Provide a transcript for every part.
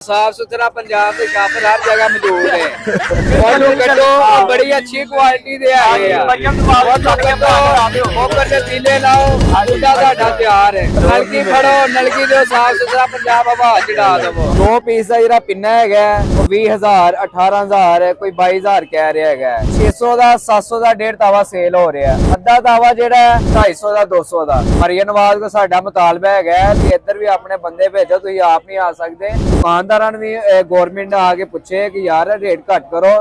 साफ सुथरा पंजाब के शापर हर जगह मौजूद है। और कटो बड़ी अच्छी क्वालिटी दे आए तीले लाओ बुढ़ा साडा तैयार है। नलकी फड़ो नलकी दो साफ सुथरा पंजाब हवा चढ़ा दवो। 2 पीस का जिहड़ा पिन्ना है वो 20,000 18,000 कोई 22,000 कह रहा है। 600 का 700 का 1.5 तावा सेल हो रहा है। अद्धा तावा जिहड़ा 250 का 200 का। मरियन नवाज को साडा मुतालबा है कि इधर भी अपने बंदे भेजो, तुसीं आप नहीं आ सकते। दुकानदारां भी गवर्नमेंट आके पूछे कि यार रेट घट करो,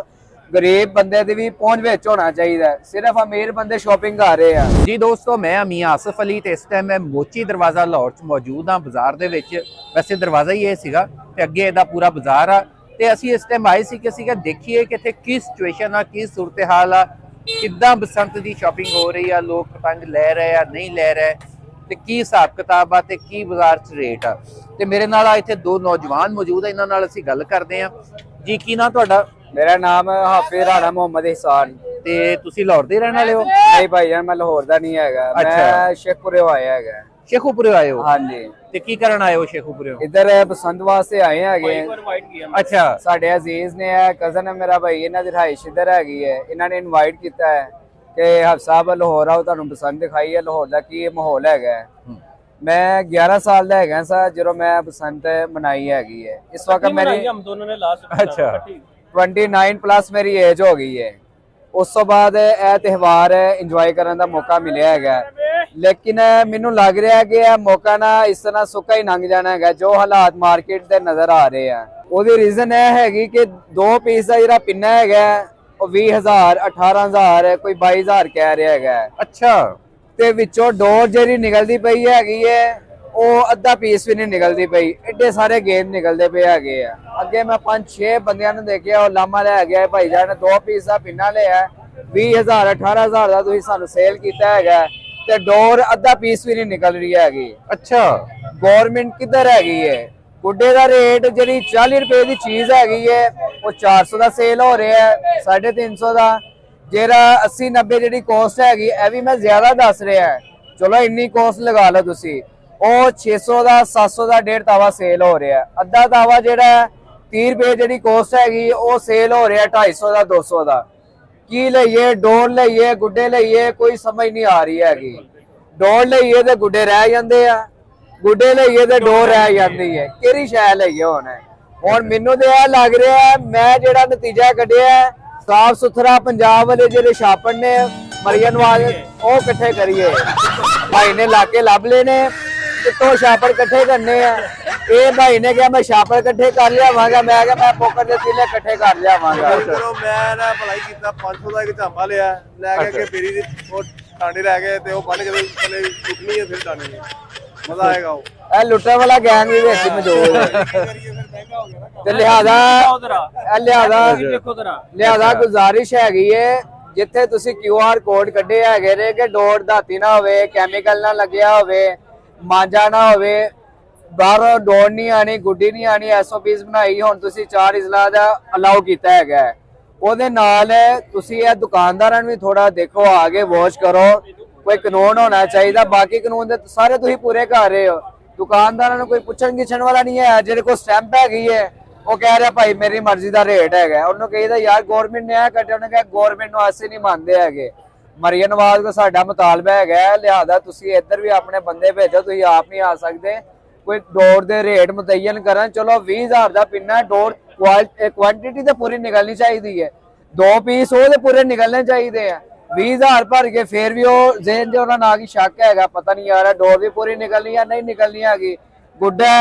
गरीब बंदे दी भी पहुंच विच होना चाहिए, सिर्फ अमीर बंदे शॉपिंग कर रहे हैं। जी दोस्तों, मैं मियां आसिफ अली ते इस टाइम मैं मोची दरवाजा लाहौर च मौजूद हाँ बाजार दे विच। वैसे दरवाजा ही ये सीगा ते अगे इहदा पूरा बाजार आ ते असीं इस टाइम आए सी कि असीं देखिए कि इत्थे की सिचुएशन आ, की सूरत हाल आ, किद्दां बसंत दी शॉपिंग हो रही है, लोग पतंग लै रहे आ नहीं लै रहे ते की हिसाब किताब आ ते की बाजार च रेट आ। ते मेरे नाल इत्थे 2 नौजवान मौजूद है, इन्हां नाल असीं गल करदे हां। जी की नाम तुहाडा? मेरा नाम हाफिज राणा मोहम्मद एहसान। ते तुसीं लाहौर दे रहने वाले हो? नहीं भाई जान, मैं लाहौर दा नहीं हैगा। मैं शेखपुरे आया है। शेखुपुरे आए हो? हाँ जी। ते की करन आए हो शेखुपुरे? इधर बसंत वास्ते आए हैं। अच्छा, साडे अजीज ने है, कजन है मेरा भाई, इन्हां दी रिहाइश इधर हैगी है। इन्हां ने इनवाइट किया है कि हफ साहब लाहौर आओ, तुहानू बसंत दिखाई है लाहौर दा की माहौल हैगा। मैं 11 साल दा हैगा सा जो मैं बसंत मनाई हैगी है। इस वक्त मेरी हम दोनों ने लास्ट अच्छा 29 प्लस मेरी एज हो गई है। उस तो बाद यह त्यौहार इंजॉय करने का मौका मिलया है, लेकिन मैनू लग रहा है कि यह मौका ना इस तरह सुक्का ही लंघ जाना है। जो हालात मार्केट के नजर आ रहे हैं वो रीजन यह है कि 2 पीस का जिहड़ा पिन्ना है वो 20,000 18,000 कोई 22,000 कह रहा है। अच्छा, ते विचों डोर जिहड़ी निकलदी पई हैगी है वो अद्धा पीस भी नहीं निकलती पई, एडे सारे गेंद निकलते पे है। अगे मैं 5-6 बंदियां ने देखिया और लामा लै गया भाई जान 2 पीस का पिन्ना लिया 20,000 18,000 का तुसीं सानू सेल कीता है ते डोर अद्धा पीस भी नहीं निकल रही हैगी। अच्छा, गवर्नमेंट किधर हैगी है? गुड्डे का रेट जी 40 रुपए की चीज हैगी है वो 400 का सेल हो रहा है, 350 का। जेरा 80-90 जी कॉस्ट हैगी यह भी मैं ज्यादा दस रहा है, चलो इन्नी कॉस्ट लगा लो तुसी। ਉਹ 600 ਦਾ 700 ਦਾ 1.5 ਤਾਵਾ ਸੇਲ ਹੋ ਰਿਹਾ। ਅੱਧਾ ਤਾਵਾ ਜਿਹੜਾ 30 ਰੁਪਏ ਜਿਹੜੀ ਕੋਸਟ ਹੈਗੀ ਉਹ ਸੇਲ ਹੋ ਰਿਹਾ 250 ਦਾ 200 ਦਾ। ਕੀ ਲਈਏ? ਡੋਰ ਲਈਏ ਗੁੱਡੇ ਲਈਏ? ਕੋਈ ਸਮਝ ਨਹੀਂ ਆ ਰਹੀ ਹੈਗੀ। ਡੋਰ ਲਈਏ ਤੇ ਗੁੱਡੇ ਰਹਿ ਜਾਂਦੇ ਆ, ਗੁੱਡੇ ਲਈਏ ਤੇ ਡੋਰ ਰਹਿ ਜਾਂਦੀ ਹੈ। ਕਿਹੜੀ ਸ਼ੈ ਲਈਏ ਹੁਣ ਮੈਨੂੰ ਤੇ ਇਹ ਲੱਗ ਰਿਹਾ ਮੈਂ ਜਿਹੜਾ ਨਤੀਜਾ ਕੱਢਿਆ ਸਾਫ ਸੁਥਰਾ ਪੰਜਾਬ ਵਾਲੇ ਜਿਹੜੇ ਛਾਪਣ ਨੇ ਮਰੀਅਨ ਨਵਾਜ਼ ਉਹ ਇਕੱਠੇ ਕਰੀਏ। ਭਾਈ ਨੇ ਲਾਕੇ ਲੱਭ ਲੈਣੇ कितों छापड़ कट्ठे करने हैं। ये भाई ने क्या मैं छापड़ कट्ठे कर लियावांगा, मैं क्या मैं पोकर दे तीले कट्ठे कर लियावांगा। चलो मैं ना भलाई कीता 500 का एक झांपा लिया ले के पेरी दी वो टांडे रह गए ते वो बन के थले टुकनी है फिर टांडे मजा आएगा। वो ए लुट्टन वाला गैंग भी विच मौजूद है ते लिहाजा गुजारिश हैगी है जिथे तुसी QR कोड कड्डे हैगे ने कि डोर धाती ना होवे, कैमिकल ना लग्या होवे, मांजा ना होवे, बाहरों डोर नहीं आनी, गुड्डी नहीं आनी, SOPs बनाई हुण तुसी 4 इजला दा अलाउ कीता हैगा। ओदे नाल तुसी ये दुकानदारां नूं भी थोड़ा देखो, आगे वॉच करो, कोई कानून होना चाहिए। बाकी कानून दे सारे तुसी पूरे कर रहे हो, दुकानदारां नूं कोई पुछण गिछण वाला नहीं है। जेरे को स्टैंप हैगी है वो कह रहा भाई मेरी मर्जी का रेट है, उन्होंने कही यार गवर्नमेंट ने कटे, उन्होंने कहा गवर्नमेंट नूं असीं नहीं मानते है। मरियन नवाज को साडा मुतालबा है, लिहाजा तुसी इधर भी अपने बंदे भेजो, तुसी आप नहीं आ सकते। कोई डोर दे रेट मुतयन करन, चलो 20,000 का पिन्ना डोर क्वांटिटी तो पूरी निकलनी चाहिए है, 2 पीस वो पूरे निकलने चाहिए हैं। 20,000 भर के फिर भी वो जेन जो ना की शक है, पता नहीं यार डोर भी पूरी निकलनी या नहीं निकलनी हैगी। गुड्डा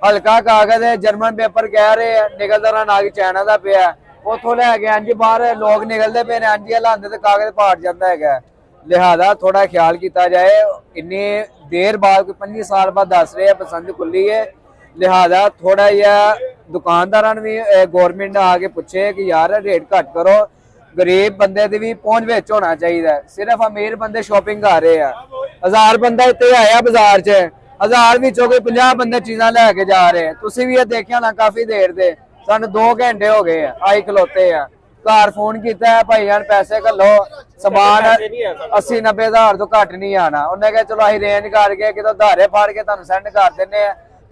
हल्का कागज है, जर्मन पेपर कह रहे हैं, निकलता ना की चाइना का पिया उतों लैके अंज बाहर लोग निकलते पे ने, अंज हिलाते तो कागज पाट जाता है। लिहाजा थोड़ा ख्याल किया जाए, इन्नी देर बाद 25 साल बाद दस रहे हैं बसंत खुली है। लिहाजा थोड़ा जहा दुकानदारां भी गवर्नमेंट आके पूछे कि यार रेट घट करो, गरीब बंदे की भी पहुंच विच होना चाहिए, सिर्फ अमीर बंदे शॉपिंग कर रहे हैं। 1000 बंदा इतने आया बाजार च, 1000 विचों कोई 50 बंदे चीज़ां लैके जा रहे हैं। तुसीं भी देखिया ना काफ़ी देर से सानू 2 घंटे हो गए आई खलोते हैं, घर फोन किया है भाई जान पैसे घलो, समान 80-90 हज़ार तो घट नहीं आना। उन्हें कहा चलो अं रेंज करके कि धारे फाड़ के तुहानू सेंड कर देने,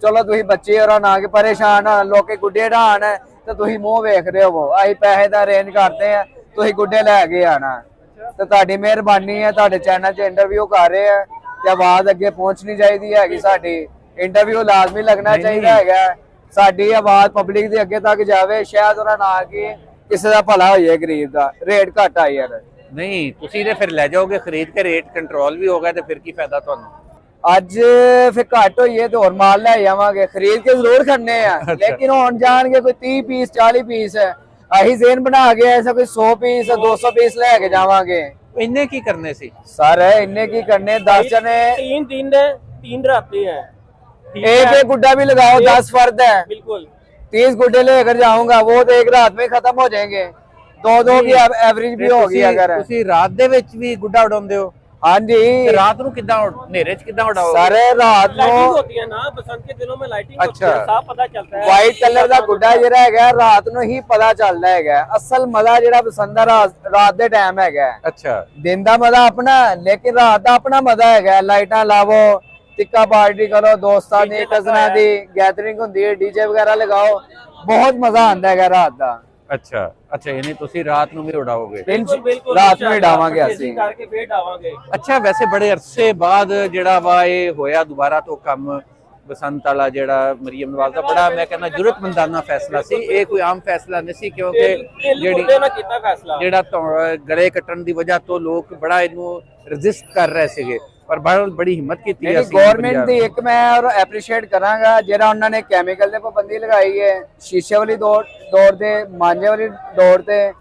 ਚਲੋ ਤੁਸੀਂ ਬੱਚੇ ਹੋਰਾਂ ਨਾ ਕਿ ਪਰੇਸ਼ਾਨ ਹੋਣ, ਲੋਕੇ ਗੁੱਡੇ ਢਾਣ ਤੇ ਤੁਸੀਂ ਮੂੰਹ ਵੇਖਦੇ ਹੋਵੋ। ਅਸੀਂ ਪੈਸੇ ਦਾ ਅਰੇਂਜ ਕਰਦੇ ਆ, ਤੁਸੀਂ ਗੁੱਡੇ ਲੈ ਕੇ ਆਣਾ। ਤੇ ਤੁਹਾਡੀ ਮਿਹਰਬਾਨੀ ਹੈ, ਤੁਹਾਡੇ ਚੈਨਲ 'ਚ ਇੰਟਰਵਿਊ ਕਰ ਰਹੇ ਆ ਤੇ ਆਵਾਜ਼ ਅੱਗੇ ਪਹੁੰਚਣੀ ਚਾਹੀਦੀ ਹੈਗੀ। ਸਾਡੀ ਇੰਟਰਵਿਊ ਲਾਜ਼ਮੀ ਲੱਗਣਾ ਚਾਹੀਦਾ ਹੈਗਾ, ਸਾਡੀ ਆਵਾਜ਼ ਪਬਲਿਕ ਦੇ ਅੱਗੇ ਤੱਕ ਜਾਵੇ। ਸ਼ਾਇਦ ਉਹਨਾਂ ਨਾਲ ਕੀ ਕਿਸੇ ਦਾ ਭਲਾ ਹੋ ਜਾਏ, ਗਰੀਬ ਦਾ। ਰੇਟ ਘੱਟ ਆ ਯਾਰ। ਨਹੀਂ ਤੁਸੀਂ ਤੇ ਫਿਰ ਲੈ ਜਾਓਗੇ ਖਰੀਦ ਕੇ, ਰੇਟ ਕੰਟਰੋਲ ਵੀ ਹੋਗਾ ਤੇ ਫਿਰ ਕੀ ਫਾਇਦਾ ਤੁਹਾਨੂੰ? ਅੱਜ ਫਿਰ ਘੱਟ ਹੋਈਏ ਤੇ ਹੋਰ ਮਾਲ ਲੈ ਜਾਵਾਂਗੇ, ਖਰੀਦ ਕੇ ਜ਼ਰੂਰ ਖੜਨੇ ਆ। ਲੇਕਿਨ ਹੁਣ ਜਾਣਗੇ ਕੋਈ 30 ਪੀਸ 40 ਪੀਸ, ਅਸੀਂ ਜ਼ੇਨ ਬਣਾ ਕੇ ਐਸਾ ਕੋਈ 100 ਪੀਸ 200 ਪੀਸ ਲੈ ਕੇ ਜਾਵਾਂਗੇ। ਇੰਨੇ ਕੀ ਕਰਨੇ ਸੀ सर? इन्ने की करने 10 जने, 3 दिन 3 रहते हैं। एक एक गुड्डा भी लगाओ, 10 फर्द है, बिल्कुल 30 गुड्डे लेकर जाऊंगा, वो तो एक रात में खत्म हो जाएंगे। दो की एवरेज भी होगी अगर। ਤੁਸੀਂ ਰਾਤ ਦੇ ਵਿੱਚ ਵੀ ਗੁੱਡਾ ਉਡਾਉਂਦੇ ਹੋ? हाँ जी ਤੇ ਰਾਤ ਨੂੰ ਕਿੱਦਾਂ ਹਨੇਰੇ 'ਚ ਕਿੱਦਾਂ ਉਡਾਓਗੇ? सारे रात लाइटिंग को होती है ना, बसंत के दिनों में लाइटिंग होती अच्छा। है, साफ पता चलता है। वाइट कलर ਦਾ ਗੁੱਡਾ ਜਿਹੜਾ ਹੈਗਾ ਰਾਤ ਨੂੰ ਹੀ ਪਤਾ ਚੱਲਦਾ ਹੈਗਾ। ਅਸਲ ਮਜ਼ਾ ਜਿਹੜਾ ਪਸੰਦ ਆ ਰਾਤ ਦੇ ਟਾਈਮ ਹੈਗਾ। ਅੱਛਾ, ਦਿਨ ਦਾ ਮਜ਼ਾ ਆਪਣਾ, ਲੇਕਿਨ ਰਾਤ ਦਾ ਆਪਣਾ ਮਜ਼ਾ ਹੈਗਾ। ਲਾਈਟਾਂ ਲਾਵੋ, ਟਿੱਕਾ ਪਾਰਟੀ ਕਰੋ, ਦੋਸਤਾਂ ਦੀ ਕਜ਼ਨਾਂ ਦੀ ਗੈਦਰਿੰਗ ਹੁੰਦੀ ਹੈ, ਡੀਜੇ ਵਗੈਰਾ ਲਗਾਓ, ਬਹੁਤ ਮਜ਼ਾ ਆਉਂਦਾ ਹੈਗਾ ਰਾਤ ਦਾ। ਅੱਛਾ ਅੱਛਾ, ਯਾਨੀ ਤੁਸੀਂ ਰਾਤ ਨੂੰ ਵੀ ਉਡਾਓਗੇ? बिल्कुल बिल्कुल ਰਾਤ ਨੂੰ ਹੀ ਡਾਵਾਂਗੇ ਅਸੀਂ। करके फिर डावांगे। ਅੱਛਾ, ਵੈਸੇ ਬੜੇ ਅਰਸੇ ਬਾਅਦ ਜਿਹੜਾ ਵਾ ਇਹ ਹੋਇਆ ਦੁਬਾਰਾ ਤੋਂ ਕੰਮ ਬਸੰਤ ਵਾਲਾ, ਜਿਹੜਾ ਮਰੀਮ ਨਵਾਜ਼ ਦਾ ਬੜਾ ਮੈਂ ਕਹਿੰਦਾ ਜ਼ਰੂਰਤਮੰਦਾਨਾ ਫੈਸਲਾ ਸੀ। ਇਹ ਕੋਈ ਆਮ ਫੈਸਲਾ ਨਹੀਂ ਸੀ, ਕਿਉਂਕਿ ਜਿਹੜੀ ना कितना फैसला ਜਿਹੜਾ ਗਲੇ ਕੱਟਣ ਦੀ ਵਜ੍ਹਾ ਤੋਂ ਲੋਕ ਬੜਾ ਇਹਨੂੰ ਰੈਜ਼ਿਸਟ ਕਰ ਰਹੇ ਸੀਗੇ, ਪਰ ਬੜੀ ਹਿੰਮਤ ਕੀਤੀ ਹੈ ਅਸੀਂ ਗਵਰਨਮੈਂਟ ਦੀ ਇੱਕ ਮੈਂ ਔਰ ਐਪਰੀਸ਼ੀਏਟ ਕਰਾਂਗਾ ਜਿਹੜਾ ਉਹਨਾਂ ਨੇ ਕੈਮੀਕਲ ਤੇ ਪਾਬੰਦੀ ਲਗਾਈ ਹੈ, ਸ਼ੀਸ਼ੇ ਵਾਲੀ ਦੌੜ ਤੇ, ਮਾਂਝੇ ਵਾਲੀ ਦੌੜ ਤੇ।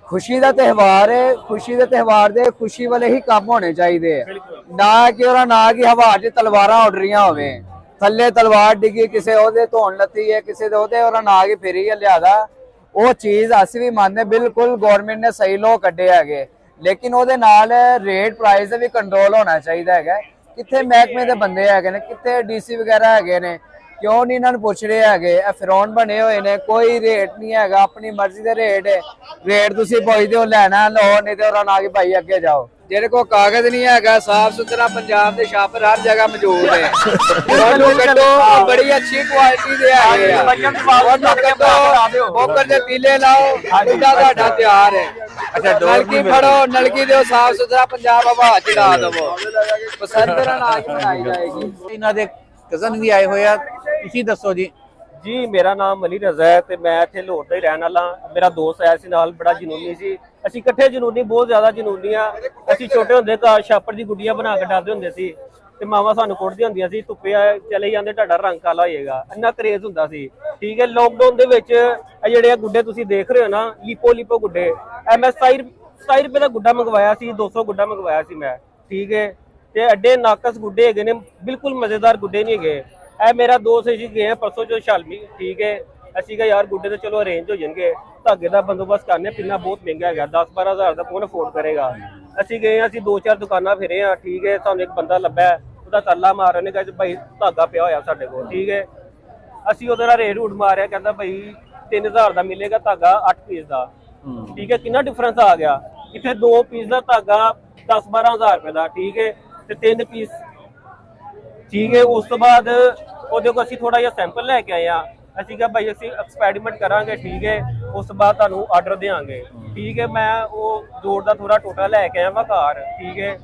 ਖੁਸ਼ੀ ਦਾ ਤਿਉਹਾਰ ਹੈ, ਖੁਸ਼ੀ ਦੇ ਤਿਉਹਾਰ ਦੇ ਖੁਸ਼ੀ ਵਾਲੇ ਹੀ ਕੰਮ ਹੋਣੇ ਚਾਹੀਦੇ ਆ, ਨਾ ਕਿ ਉਹਦਾ ਨਾ ਕਿ ਹਵਾ 'ਚ ਤਲਵਾਰਾਂ ਉੱਡ ਰਹੀਆਂ ਹੋਵੇ। ਥੱਲੇ ਤਲਵਾਰ ਡਿੱਗੀ, ਕਿਸੇ ਉਹਦੇ ਧੋਣ ਲੱਤੀ ਹੈ, ਕਿਸੇ ਦੇ ਉਹਦੇ ਉਹਦਾ ਨਾ ਕਿ ਫੇਰੀ ਹੈ ਲਿਆਦਾ। ਉਹ ਚੀਜ਼ ਅਸੀਂ ਵੀ ਮੰਨਦੇ, ਬਿਲਕੁਲ ਗਵਰਨਮੈਂਟ ਨੇ ਸਹੀ ਲੋਕ ਕੱਢੇ ਹੈਗੇ, ਲੇਕਿਨ ਉਹਦੇ ਨਾਲ ਰੇਟ ਪ੍ਰਾਈਸ ਦਾ ਵੀ ਕੰਟਰੋਲ ਹੋਣਾ ਚਾਹੀਦਾ ਹੈਗਾ। ਕਿੱਥੇ ਮਹਿਕਮੇ ਦੇ ਬੰਦੇ ਹੈਗੇ ਨੇ, ਕਿੱਥੇ ਡੀਸੀ ਵਗੈਰਾ ਹੈਗੇ ਨੇ, ਕਿਉਂ ਨਹੀਂ ਇਹਨਾਂ ਨੂੰ ਪੁੱਛ ਰਹੇ ਹੈਗੇ? ਇਹ ਫਿਰੌਨ ਬਣੇ ਹੋਏ ਨੇ, ਕੋਈ ਰੇਟ ਨਹੀਂ ਹੈਗਾ, ਆਪਣੀ ਮਰਜ਼ੀ ਦੇ ਰੇਟ ਤੁਸੀਂ ਪੁੱਛਦੇ ਹੋ, ਲੈਣਾ ਲਓ, ਨਹੀਂ ਤੇ ਉਹਨਾਂ ਨਾਲ ਕਿ ਭਾਈ ਅੱਗੇ ਜਾਓ। ਜਿਹੜੇ ਕੋ ਕਾਗਜ਼ ਨਹੀਂ ਹੈਗਾ, ਸਾਫ ਸੁਥਰਾ ਪੰਜਾਬ ਦੇ ਛਾਪਰ ਹਰ ਜਗ੍ਹਾ ਮੌਜੂਦ ਹੈ। ਉਹਨੂੰ ਕੱਢੋ, ਬੜੀ ਅੱਛੀ ਕੁਆਲਿਟੀ ਦੇ ਹੈਗੇ ਆ। ਉਹਨੂੰ ਕੱਢੋ, ਬੋਕਰ ਦੇ ਪੀਲੇ ਲਾਓ, ਗੁੱਡਾ ਤੁਹਾਡਾ ਤਿਆਰ ਹੈ। ਅੱਛਾ, ਨਲਕੀ ਫੜੋ, ਨਲਕੀ ਦਿਓ, ਸਾਫ ਸੁਥਰਾ ਪੰਜਾਬ ਹਵਾ ਚ ਲਾ ਦਵੋ, ਪਸੰਦ ਨਾਲ ਹੀ ਬਣਾਈ ਜਾਏਗੀ। ਇਹਨਾਂ ਦੇ ਕਜ਼ਨ ਵੀ ਆਏ ਹੋਏ ਆ, ਤੁਸੀਂ ਦੱਸੋ ਜੀ। जी मेरा नाम अली रज़ा है ਤੇ ਮੈਂ ਇੱਥੇ ਲਾਹੌਰ ਦਾ ਹੀ ਰਹਿਣ ਵਾਲਾ। ਮੇਰਾ ਦੋਸਤ ਆਇਆ ਸੀ ਨਾਲ, ਬੜਾ ਜਨੂਨੀ ਸੀ। ਅਸੀਂ ਇਕੱਠੇ ਜਨੂਨੀ, ਬਹੁਤ ਜ਼ਿਆਦਾ ਜਨੂਨੀ ਆ। ਅਸੀਂ ਛੋਟੇ ਹੁੰਦੇ ਤਾਂ ਛਾਪੜ ਦੀ ਗੁੱਡੀਆਂ ਬਣਾ ਕੇ ਡਾਲਦੇ ਹੁੰਦੇ ਸੀ ਤੇ ਮਾਵਾਂ ਸਾਨੂੰ ਕੁੱਟਦੀਆਂ ਹੁੰਦੀਆਂ ਸੀ, ਧੁੱਪੇ ਚਲੇ ਜਾਂਦੇ, ਤੁਹਾਡਾ ਰੰਗ ਕਾਲਾ ਹੋ ਜਾਏਗਾ, ਇੰਨਾ ਕਰੇਜ਼ ਹੁੰਦਾ ਸੀ। ਠੀਕ ਹੈ, ਲੋਕਡਾਊਨ ਦੇ ਵਿੱਚ ਇਹ ਜਿਹੜੇ ਗੁੱਡੇ ਤੁਸੀਂ ਦੇਖ ਰਹੇ ਹੋ ਨਾ, ਲਿਪੋ ਗੁੱਡੇ, ਮੈਂ 27 ਰੁਪਏ ਦਾ ਗੁੱਡਾ ਮੰਗਵਾਇਆ ਸੀ, 200 ਗੁੱਡਾ ਮੰਗਵਾਇਆ ਸੀ ਮੈਂ। ਠੀਕ ਹੈ, ਤੇ ਅੱਡੇ ਨਾਕਸ ਗੁੱਡੇ ਹੈਗੇ ਨੇ, ਬਿਲਕੁਲ ਮਜ਼ੇਦਾਰ ਗੁੱਡੇ ਨਹੀਂ ਹੈਗੇ। ਇਹ ਮੇਰਾ ਦੋਸਤ ਸੀ, ਗਏ ਪਰਸੋਂ ਜੋ ਸ਼ਾਲਮੀ। ਠੀਕ ਹੈ, ਅਸੀਂ ਕਿਹਾ ਯਾਰ ਗੁੱਡੇ ਤੇ ਚਲੋ ਅਰੇਂਜ ਹੋ ਜਾਣਗੇ, ਧਾਗੇ ਦਾ ਬੰਦੋਬਸਤ ਕਰਨੇ, ਪਿੰਨਾ ਬਹੁਤ ਮਹਿੰਗਾ ਹੈਗਾ, 10-12 ਹਜ਼ਾਰ ਦਾ ਕੌਣ ਅਫੋਰਡ ਕਰੇਗਾ। ਅਸੀਂ ਗਏ, ਅਸੀਂ 2-4 ਦੁਕਾਨਾਂ ਫਿਰੇ ਆ। ਠੀਕ ਹੈ, ਸਾਨੂੰ ਇੱਕ ਬੰਦਾ ਲੱਭਾ, ਉਹਦਾ ਤਾਲਾ ਮਾਰ, ਉਹਨੇ ਕਿਹਾ ਭਾਈ ਧਾਗਾ ਪਿਆ ਹੋਇਆ ਸਾਡੇ ਕੋਲ। ਠੀਕ ਹੈ, ਅਸੀਂ ਉਹਦੇ ਨਾਲ ਰੇਟ ਰੂਟ ਮਾਰਿਆ, ਕਹਿੰਦਾ ਭਾਈ 3000 ਦਾ ਮਿਲੇਗਾ ਧਾਗਾ 8 ਪੀਸ ਦਾ। ਠੀਕ ਹੈ, ਕਿੰਨਾ ਡਿਫਰੈਂਸ ਆ ਗਿਆ। ਇੱਥੇ 2 ਪੀਸ ਦਾ ਧਾਗਾ 10-12 ਹਜ਼ਾਰ ਰੁਪਏ ਦਾ। ਠੀਕ ਹੈ, ਤੇ 3 ਪੀਸ। ਠੀਕ ਹੈ, ਉਸ ਤੋਂ ਬਾਅਦ ਉਹਦੇ ਕੋਲ ਅਸੀਂ ਥੋੜਾ ਜਿਹਾ ਸੈਂਪਲ ਲੈ ਕੇ ਆਏ ਆ। ਅਸੀਂ ਕਿਹਾ ਭਾਈ ਅਸੀਂ ਐਕਸਪੈਰੀਮੈਂਟ ਕਰਾਂਗੇ। ਠੀਕ ਹੈ, ਉਸ ਤੋਂ ਬਾਅਦ ਤੁਹਾਨੂੰ ਆਰਡਰ ਦੇਵਾਂਗੇ। ਠੀਕ ਹੈ, ਮੈਂ ਉਹ ਜੋੜ ਦਾ ਥੋੜਾ ਟੋਟਾ ਲੈ ਕੇ ਆਇਆ ਮੈਂ ਘਰ। ਠੀਕ ਹੈ,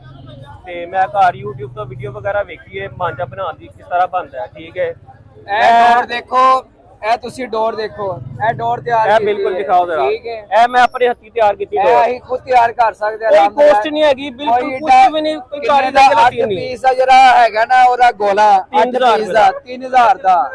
ਤੇ ਮੈਂ ਘਰ YouTube ਤੋਂ ਵੀਡੀਓ ਵਗੈਰਾ ਵੇਖੀ ਹੈ ਮਾਂਜਾ ਬਣਾਉਣ ਦੀ, ਕਿਸ ਤਰ੍ਹਾਂ ਬਣਦਾ ਹੈ। ਠੀਕ ਹੈ, ਇਹ ਡੋਰ ਦੇਖੋ, ਇਹ ਤੁਸੀਂ ਡੋਰ ਦੇਖੋ, ਇਹ ਡੋਰ ਤਿਆਰ ਇਹ ਕੀਤੀ ਬਿਲਕੁਲ ਹੈ। ਦਿਖਾਓ ਜਰਾ। ਠੀਕ ਹੈ, ਇਹ ਮੈਂ ਆਪਣੇ ਹੱਥੀਂ ਤਿਆਰ ਕੀਤੀ ਇਹ ਹੈ, ਅਸੀਂ ਖੁਦ ਤਿਆਰ ਕਰ ਸਕਦੇ ਹਾਂ। ਕੋਈ ਕੋਸਟ ਨਹੀਂ ਹੈਗੀ, ਬਿਲਕੁਲ ਕੁਝ ਵੀ ਨਹੀਂ, ਕੋਈ ਕਾਰੀ ਦਾ ਕਿੰਨੇ ਨਹੀਂ। ਪੀਸ ਦਾ ਜਿਹੜਾ ਹੈਗਾ ਨਾ ਉਹਦਾ ਗੋਲਾ 8 ਪੀਸ ਦਾ 3000 ਦਾ,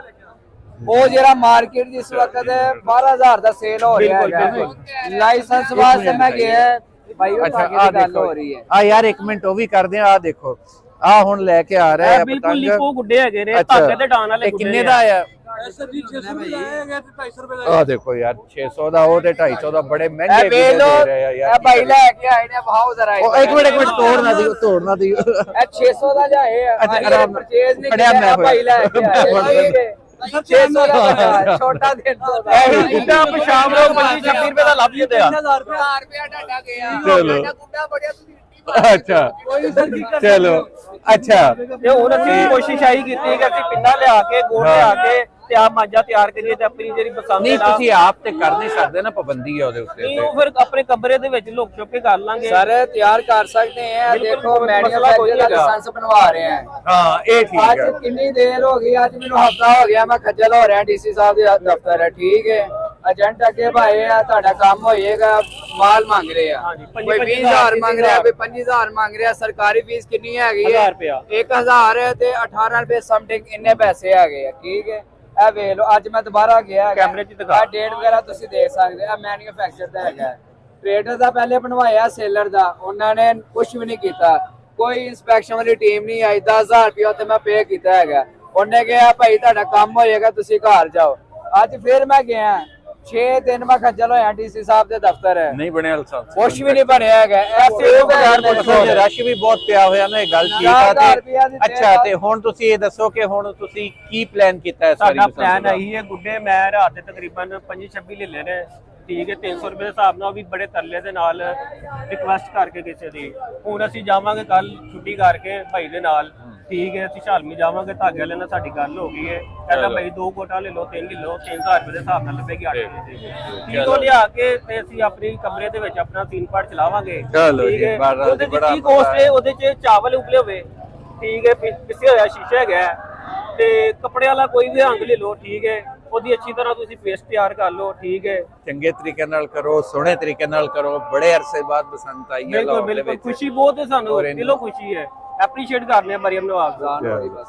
ਉਹ ਜਿਹੜਾ ਮਾਰਕੀਟ ਜਿਸ ਵਕਤ 12000 ਦਾ ਸੇਲ ਹੋ ਰਿਹਾ ਹੈ। ਲਾਇਸੈਂਸ ਵਾਸਤੇ ਮੈਂ ਗਿਆ ਭਾਈ, ਉਹ ਅੱਛਾ, ਧਾਗੇ ਆ ਦੀ ਗੱਲ ਦੇਖੋ ਹੋ ਰਹੀ ਹੈ। ਆ ਯਾਰ ਇੱਕ ਮਿੰਟ ਉਹ ਵੀ ਕਰਦੇ ਆ। ਦੇਖੋ ਆ ਹੁਣ ਲੈ ਕੇ ਆ ਰਿਹਾ ਹੈ ਬਿਲਕੁਲ ਪਤੰਗ। ਲਿਪੋ ਗੁੱਡੇ ਹੈਗੇ ਨੇ, ਧਾਗੇ ਤੇ ਡਾਣ ਵਾਲੇ ਇਹ ਗੁੱਡੇ ਕਿੰਨੇ ਨੇ। ਦਾ ਆਇਆ? ਸਰ ਜੀ 600 ਦਾ ਆਏਗਾ ਤੇ 250 ਰੁਪਏ ਦਾ। ਆ ਦੇਖੋ ਯਾਰ, 600 ਦਾ ਉਹ ਤੇ 250 ਦਾ, ਬੜੇ ਇਹ ਮਹਿੰਗੇ ਵੇਖ ਦੇ ਲਓ, ਰਹੇ ਆ ਇਹ ਯਾਰ। ਭਾਈ ਲੈ ਕੇ ਆਏ ਨੇ, ਭਾਉ ਜ਼ਰਾ ਉਹ ਇੱਕ ਮਿੰਟ ਤੋੜ ਨਾ ਦਿਓ। ਇਹ 600 ਦਾ ਜਾਏ। ਅੱਛਾ, ਆਰਾਮ ਨਾਲ। ਪਰਚੇਜ਼ ਨਹੀਂ ਫੜਿਆ ਕੀਤਾ, ਮੈਂ ਭਾਈ ਲੈ ਕੇ ਆਏ। 600 ਦਾ ਛੋਟਾ 300 ਦਾ। ਇਹ ਗੁੱਡਾ ਆਪ ਸ਼ਾਮ ਨੂੰ 25-26 ਰੁਪਏ ਦਾ ਲੱਭ ਜਾਂਦੇ ਆ। 1000 ਰੁਪਿਆ ਡਾਟਾ ਗਿਆ। ਚਲੋ। ਗੁੱਡਾ ਬੜਿਆ ਤੁਸੀਂ ਅੱਛਾ ਚਲੋ ਅੱਛਾ ਤੇ ਹੁਣ ਅਸੀਂ ਕੋਸ਼ਿਸ਼ ਆਈ ਕੀਤੀ ਕਿ ਅਸੀਂ ਪਿੰਨਾ ਲਿਆ ਕੇ ਗੋੜ ਲਿਆ ਕੇ ਤੇ ਆ ਮਾਂਜਾ ਤਿਆਰ ਕਰੀਏ ਤੇ ਆਪਣੀ ਜਿਹੜੀ ਪਸੰਦ ਨਹੀਂ ਨਾਲ ਤੁਸੀਂ ਆਪ ਤੇ ਕਰ ਨਹੀਂ ਸਕਦੇ ਨਾ, ਪਾਬੰਦੀ ਹੈ ਉਹਦੇ ਨਹੀਂ ਉੱਤੇ ਉਹ ਫਿਰ ਆਪਣੇ ਕਮਰੇ ਦੇ ਵਿੱਚ ਲੁਕ ਛੁਪ ਕੇ ਕਰ ਲਾਂਗੇ ਸਰ ਤਿਆਰ ਕਰ ਸਕਦੇ हैं बिल्कुल, देखो कोई मसला मैन्युफैक्चर कोई का नहीं है। लाइसेंस बनवा रहे हैं ਹਾਂ ਇਹ ਠੀਕ ਅੱਜ ਹੈ ਕਿੰਨੀ ਦੇਰ ਹੋ ਗਈ ਅੱਜ ਮੈਨੂੰ ਹਫਤਾ ਹੋ ਗਿਆ ਮੈਂ ਖੱਜਲ ਹੋ ਰਿਹਾ ਡੀਸੀ ਸਾਹਿਬ ਦੇ ਦਫ਼ਤਰ ਹੈ ਠੀਕ ਹੈ ਏਜੰਟ ਅੱਗੇ ਭਾਏ ਆ ਤੁਹਾਡਾ ਕੰਮ ਹੋਏਗਾ ਮਾਲ ਮੰਗ ਰਹੇ ਆ ਹਾਂਜੀ, ਕੋਈ 25,000 20000 ਮੰਗ ਰਿਹਾ ਕੋਈ 25000 ਮੰਗ ਰਿਹਾ ਸਰਕਾਰੀ ਫੀਸ ਕਿੰਨੀ ਹੈਗੀ ਹੈ 1000 ਰੁਪਇਆ 1000 ਤੇ 18 ਰੁਪਏ ਸਮਥਿੰਗ ਇੰਨੇ ਪੈਸੇ ਹੈਗੇ ਆ ਠੀਕ ਹੈ ਇਹ ਵੇਖ ਲਓ ਅੱਜ ਮੈਂ ਦੁਬਾਰਾ ਗਿਆ ਹੈਗਾ। ਕੈਮਰੇ 'ਚ ਦਿਖਾ। ਇਹ ਡੇਟ ਵਗੈਰਾ ਤੁਸੀਂ ਦੇਖ ਸਕਦੇ ਆ ਮੈਨੂਫੈਕਚਰ ਦਾ ਹੈਗਾ ਟ੍ਰੇਡਰ ਦਾ ਪਹਿਲੇ ਬਣਵਾਇਆ ਸੇਲਰ ਦਾ ਉਹਨਾਂ ਨੇ ਕੁਝ ਵੀ ਨਹੀਂ ਕੀਤਾ ਕੋਈ ਇਨਸਪੈਕਸ਼ਨ ਵਾਲੀ ਟੀਮ ਨਹੀਂ ਆਈ 10000 ਰੁਪਏ ਉੱਤੇ ਮੈਂ ਪੇ ਕੀਤਾ ਹੈਗਾ ਉਹਨੇ ਕਿਹਾ ਭਾਈ ਤੁਹਾਡਾ ਕੰਮ ਹੋਏਗਾ ਤੁਸੀਂ ਘਰ ਜਾਓ ਅੱਜ ਫਿਰ ਮੈਂ ਗਿਆ 6 ਦਿਨ ਮੈਂ ਖੱਜਲ ਹੋਇਆ ਡੀਸੀ ਸਾਹਿਬ ਦੇ ਦਫ਼ਤਰ ਹੈ ਨਹੀਂ ਬਣਿਆ ਲਾਇਸੈਂਸ ਕੁਝ ਵੀ ਨਹੀਂ ਬਣਿਆ ਹੈਗਾ ਐਸੇ ਰਸ਼ ਵੀ ਬਹੁਤ ਪਿਆ ਹੋਇਆ ਨਾ, ਇਹ ਗੱਲ ਠੀਕ ਆ 10,000 ਰੁਪਇਆ ਦੀ ਤੇ ਅੱਛਾ ਤੇਲ ਤੇ ਹੁਣ ਤੁਸੀਂ ਇਹ ਦੱਸੋ ਕਿ ਹੁਣ ਤੁਸੀਂ ਕੀ ਪਲਾਨ ਕੀਤਾ ਹੈ ਸਾਰੀ ਸਾਡਾ ਲਾਇਸੈਂਸ ਪਲਾਨ ਦਾ? ਆਈ ਹੈ ਗੁੱਡੇ ਮੈਂ ਰਾਤ ਦੇ ਤਕਰੀਬਨ 25-26 ਲੈ ਲੈਣੇ ਠੀਕ ਹੈ 300 ਰੁਪਏ ਦੇ ਹਿਸਾਬ ਨਾਲ ਉਹ ਵੀ ਬੜੇ ਤਰਲੇ ਦੇ ਨਾਲ ਰਿਕੁਐਸਟ ਕਰਕੇ ਕਿਸੇ ਦੀ ਹੁਣ ਅਸੀਂ ਜਾਵਾਂਗੇ ਕੱਲ ਛੁੱਟੀ ਕਰਕੇ ਭਾਈ ਦੇ ਨਾਲ ਠੀਕ ਹੈ ਅਸੀਂ ਝਾਲਮੀ ਜਾਵਾਂਗੇ ਧਾਗੇ ਵਾਲੇ ਨਾਲ ਸਾਡੀ ਗੱਲ ਹੋ ਗਈ ਹੈ ਕਹਿੰਦਾ ਭਾਈ 2 ਕੋਟਾ ਲੈ ਲਓ 3 ਲੈ ਲਓ 3000 ਰੁਪਏ ਦੇ ਹਿਸਾਬ ਨਾਲ ਲੱਭੇਗੀ 8 ਵਜੇ ਠੀਕ ਉਹ ਲਿਆ ਕੇ ਤੇ ਅਸੀਂ ਆਪਣੀ ਕਮਰੇ ਦੇ ਵਿੱਚ ਆਪਣਾ ਸੀਨ ਪਾਰਟ ਚਲਾਵਾਂਗੇ ਚਲੋ ਠੀਕ ਜੀ, ਹੈ ਬੜਾ- ਉਹਦੇ ਬੜਾ ਚ ਕੀ ਕੋਸਟ ਹੈ ਉਹਦੇ ਚ ਚਾਵਲ ਉਬਲੇ ਹੋਵੇ ਠੀਕ ਹੈ ਪਿੱਛੇ ਹੋਇਆ ਸ਼ੀਸ਼ਾ ਹੈਗਾ ਤੇ ਕੱਪੜੇ ਵਾਲਾ ਕੋਈ ਵੀ ਰੰਗ ਲੈ ਲਓ ਠੀਕ ਹੈ ਉਹਦੀ ਅੱਛੀ ਤਰ੍ਹਾਂ ਤੁਸੀਂ ਪੇਸਟ ਤਿਆਰ ਕਰ ਲਓ ਠੀਕ ਹੈ ਚੰਗੇ ਤਰੀਕੇ ਨਾਲ ਕਰੋ, ਸੋਹਣੇ ਤਰੀਕੇ ਨਾਲ ਕਰੋ, ਬੜੇ ਅਰਸੇ ਬਾਅਦ ਬਸੰਤ ਆਈ ਹੈ ਬਿਲਕੁਲ ਲਾਹੌਰ ਦੇ ਬਿਲਕੁਲ ਵਿੱਚ। ਖੁਸ਼ੀ ਬਹੁਤ ਹੈ ਸਾਨੂੰ ਔਰ ਇਹਨੂੰ- ਦਿਲੋਂ ਖੁਸ਼ੀ ਹੈ ਐਪਰੀਸ਼ੀਏਟ ਕਰਨੇ ਆ ਮਰੀਮ ਨਵਾਜ਼ ਦਾ ਜਾਨ ਹੋਈ ਬਸ